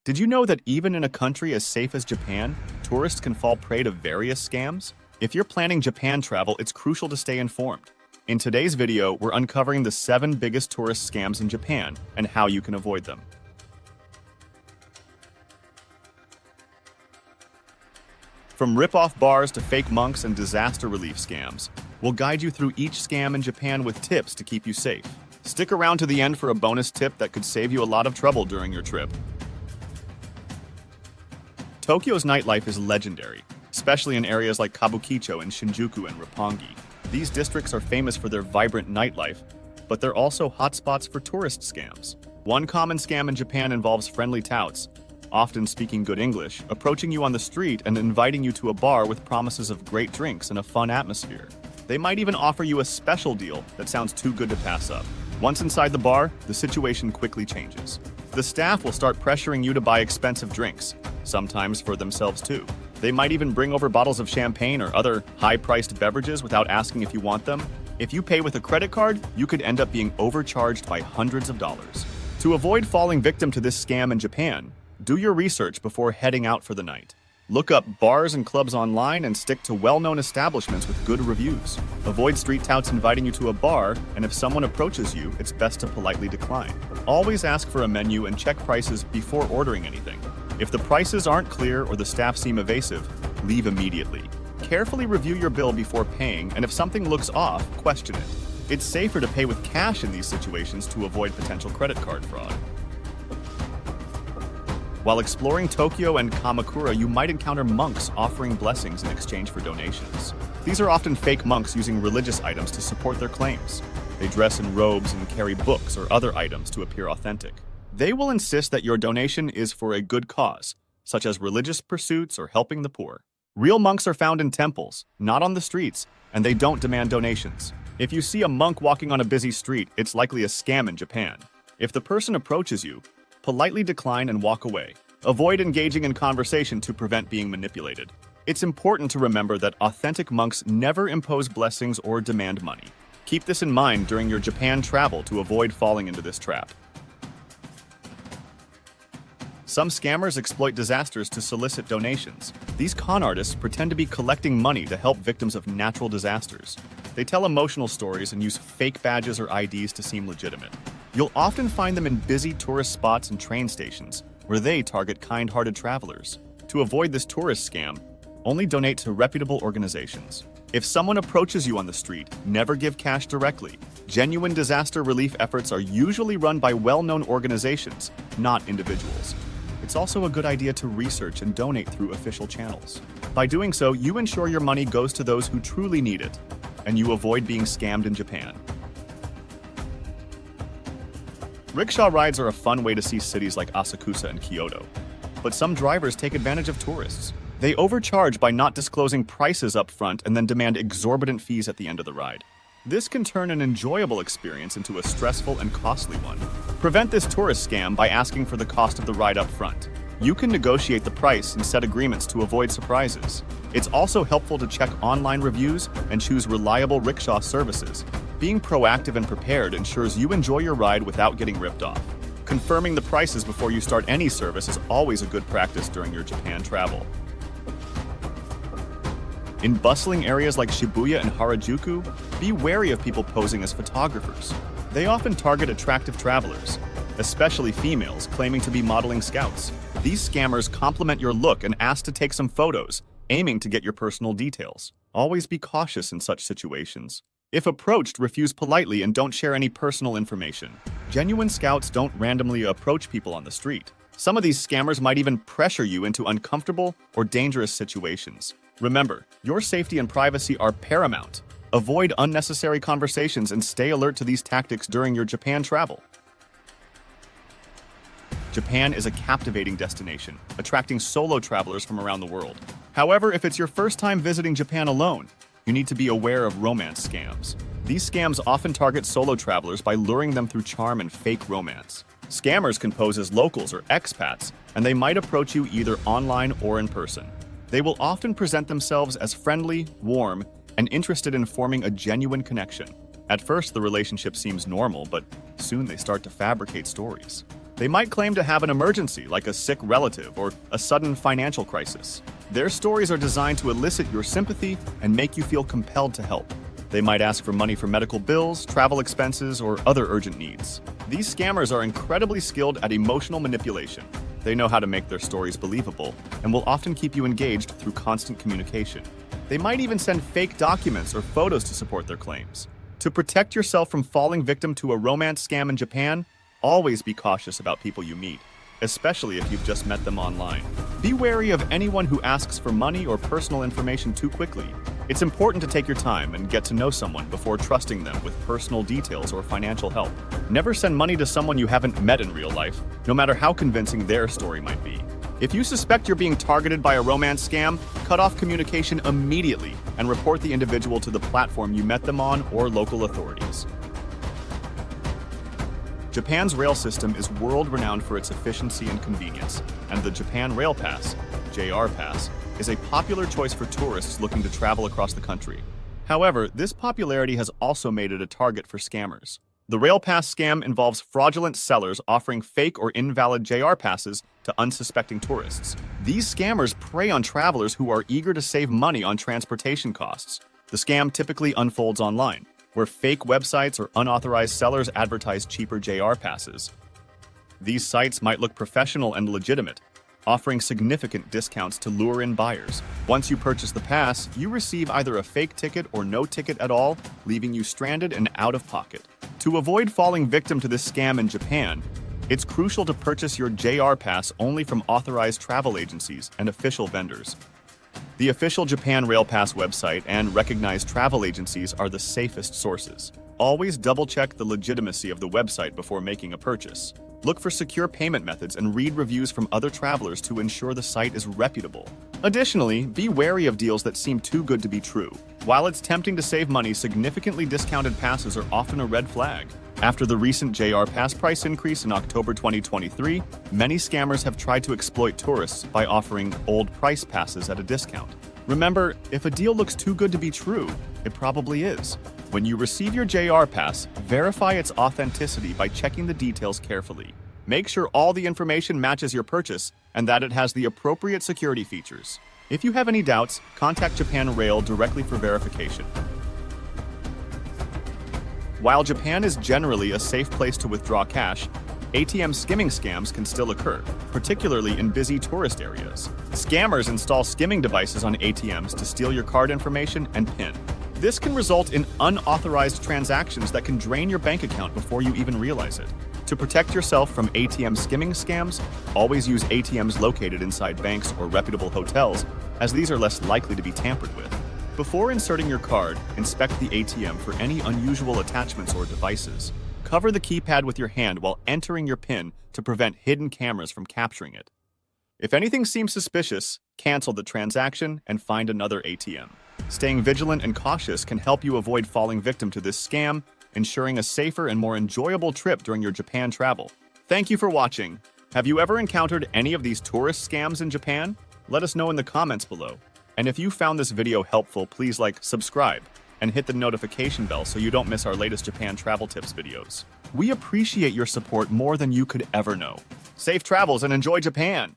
Did you know that even in a country as safe as Japan, tourists can fall prey to various scams? If you're planning Japan travel, it's crucial to stay informed. In today's video, we're uncovering the 7 biggest tourist scams in Japan and how you can avoid them. From rip-off bars to fake monks and disaster relief scams, we'll guide you through each scam in Japan with tips to keep you safe. Stick around to the end for a bonus tip that could save you a lot of trouble during your trip. Tokyo's nightlife is legendary, especially in areas like Kabukicho and Shinjuku and Roppongi. These districts are famous for their vibrant nightlife, but they're also hotspots for tourist scams. One common scam in Japan involves friendly touts, often speaking good English, approaching you on the street and inviting you to a bar with promises of great drinks and a fun atmosphere. They might even offer you a special deal that sounds too good to pass up. Once inside the bar, the situation quickly changes. The staff will start pressuring you to buy expensive drinks, sometimes for themselves too. They might even bring over bottles of champagne or other high-priced beverages without asking if you want them. If you pay with a credit card, you could end up being overcharged by hundreds of dollars. To avoid falling victim to this scam in Japan, do your research before heading out for the night. Look up bars and clubs online and stick to well-known establishments with good reviews. Avoid street touts inviting you to a bar, and if someone approaches you, it's best to politely decline. Always ask for a menu and check prices before ordering anything. If the prices aren't clear or the staff seem evasive, leave immediately. Carefully review your bill before paying, and if something looks off, question it. It's safer to pay with cash in these situations to avoid potential credit card fraud. While exploring Tokyo and Kamakura, you might encounter monks offering blessings in exchange for donations. These are often fake monks using religious items to support their claims. They dress in robes and carry books or other items to appear authentic. They will insist that your donation is for a good cause, such as religious pursuits or helping the poor. Real monks are found in temples, not on the streets, and they don't demand donations. If you see a monk walking on a busy street, it's likely a scam in Japan. If the person approaches you, politely decline and walk away. Avoid engaging in conversation to prevent being manipulated. It's important to remember that authentic monks never impose blessings or demand money. Keep this in mind during your Japan travel to avoid falling into this trap. Some scammers exploit disasters to solicit donations. These con artists pretend to be collecting money to help victims of natural disasters. They tell emotional stories and use fake badges or IDs to seem legitimate. You'll often find them in busy tourist spots and train stations, where they target kind-hearted travelers. To avoid this tourist scam, only donate to reputable organizations. If someone approaches you on the street, never give cash directly. Genuine disaster relief efforts are usually run by well-known organizations, not individuals. It's also a good idea to research and donate through official channels. By doing so, you ensure your money goes to those who truly need it, and you avoid being scammed in Japan. Rickshaw rides are a fun way to see cities like Asakusa and Kyoto, but some drivers take advantage of tourists. They overcharge by not disclosing prices up front and then demand exorbitant fees at the end of the ride. This can turn an enjoyable experience into a stressful and costly one. Prevent this tourist scam by asking for the cost of the ride up front. You can negotiate the price and set agreements to avoid surprises. It's also helpful to check online reviews and choose reliable rickshaw services. Being proactive and prepared ensures you enjoy your ride without getting ripped off. Confirming the prices before you start any service is always a good practice during your Japan travel. In bustling areas like Shibuya and Harajuku, be wary of people posing as photographers. They often target attractive travelers, especially females claiming to be modeling scouts. These scammers compliment your look and ask to take some photos, aiming to get your personal details. Always be cautious in such situations. If approached, refuse politely and don't share any personal information. Genuine scouts don't randomly approach people on the street. Some of these scammers might even pressure you into uncomfortable or dangerous situations. Remember, your safety and privacy are paramount. Avoid unnecessary conversations and stay alert to these tactics during your Japan travel. Japan is a captivating destination, attracting solo travelers from around the world. However, if it's your first time visiting Japan alone, you need to be aware of romance scams. These scams often target solo travelers by luring them through charm and fake romance. Scammers can pose as locals or expats, and they might approach you either online or in person. They will often present themselves as friendly, warm, and interested in forming a genuine connection. At first, the relationship seems normal, but soon they start to fabricate stories. They might claim to have an emergency, like a sick relative or a sudden financial crisis. Their stories are designed to elicit your sympathy and make you feel compelled to help. They might ask for money for medical bills, travel expenses, or other urgent needs. These scammers are incredibly skilled at emotional manipulation. They know how to make their stories believable and will often keep you engaged through constant communication. They might even send fake documents or photos to support their claims. To protect yourself from falling victim to a romance scam in Japan, always be cautious about people you meet, especially if you've just met them online. Be wary of anyone who asks for money or personal information too quickly. It's important to take your time and get to know someone before trusting them with personal details or financial help. Never send money to someone you haven't met in real life, no matter how convincing their story might be. If you suspect you're being targeted by a romance scam, cut off communication immediately and report the individual to the platform you met them on or local authorities. Japan's rail system is world-renowned for its efficiency and convenience, and the Japan Rail Pass, JR Pass, is a popular choice for tourists looking to travel across the country. However, this popularity has also made it a target for scammers. The Rail Pass scam involves fraudulent sellers offering fake or invalid JR passes to unsuspecting tourists. These scammers prey on travelers who are eager to save money on transportation costs. The scam typically unfolds online, where fake websites or unauthorized sellers advertise cheaper JR passes. These sites might look professional and legitimate, offering significant discounts to lure in buyers. Once you purchase the pass, you receive either a fake ticket or no ticket at all, leaving you stranded and out of pocket. To avoid falling victim to this scam in Japan, it's crucial to purchase your JR pass only from authorized travel agencies and official vendors. The official Japan Rail Pass website and recognized travel agencies are the safest sources. Always double-check the legitimacy of the website before making a purchase. Look for secure payment methods and read reviews from other travelers to ensure the site is reputable. Additionally, be wary of deals that seem too good to be true. While it's tempting to save money, significantly discounted passes are often a red flag. After the recent JR Pass price increase in October 2023, many scammers have tried to exploit tourists by offering old price passes at a discount. Remember, if a deal looks too good to be true, it probably is. When you receive your JR Pass, verify its authenticity by checking the details carefully. Make sure all the information matches your purchase and that it has the appropriate security features. If you have any doubts, contact Japan Rail directly for verification. While Japan is generally a safe place to withdraw cash, ATM skimming scams can still occur, particularly in busy tourist areas. Scammers install skimming devices on ATMs to steal your card information and PIN. This can result in unauthorized transactions that can drain your bank account before you even realize it. To protect yourself from ATM skimming scams, always use ATMs located inside banks or reputable hotels, as these are less likely to be tampered with. Before inserting your card, inspect the ATM for any unusual attachments or devices. Cover the keypad with your hand while entering your PIN to prevent hidden cameras from capturing it. If anything seems suspicious, cancel the transaction and find another ATM. Staying vigilant and cautious can help you avoid falling victim to this scam, ensuring a safer and more enjoyable trip during your Japan travel. Thank you for watching. Have you ever encountered any of these tourist scams in Japan? Let us know in the comments below. And if you found this video helpful, please subscribe, and hit the notification bell so you don't miss our latest Japan travel tips videos. We appreciate your support more than you could ever know. Safe travels and enjoy Japan!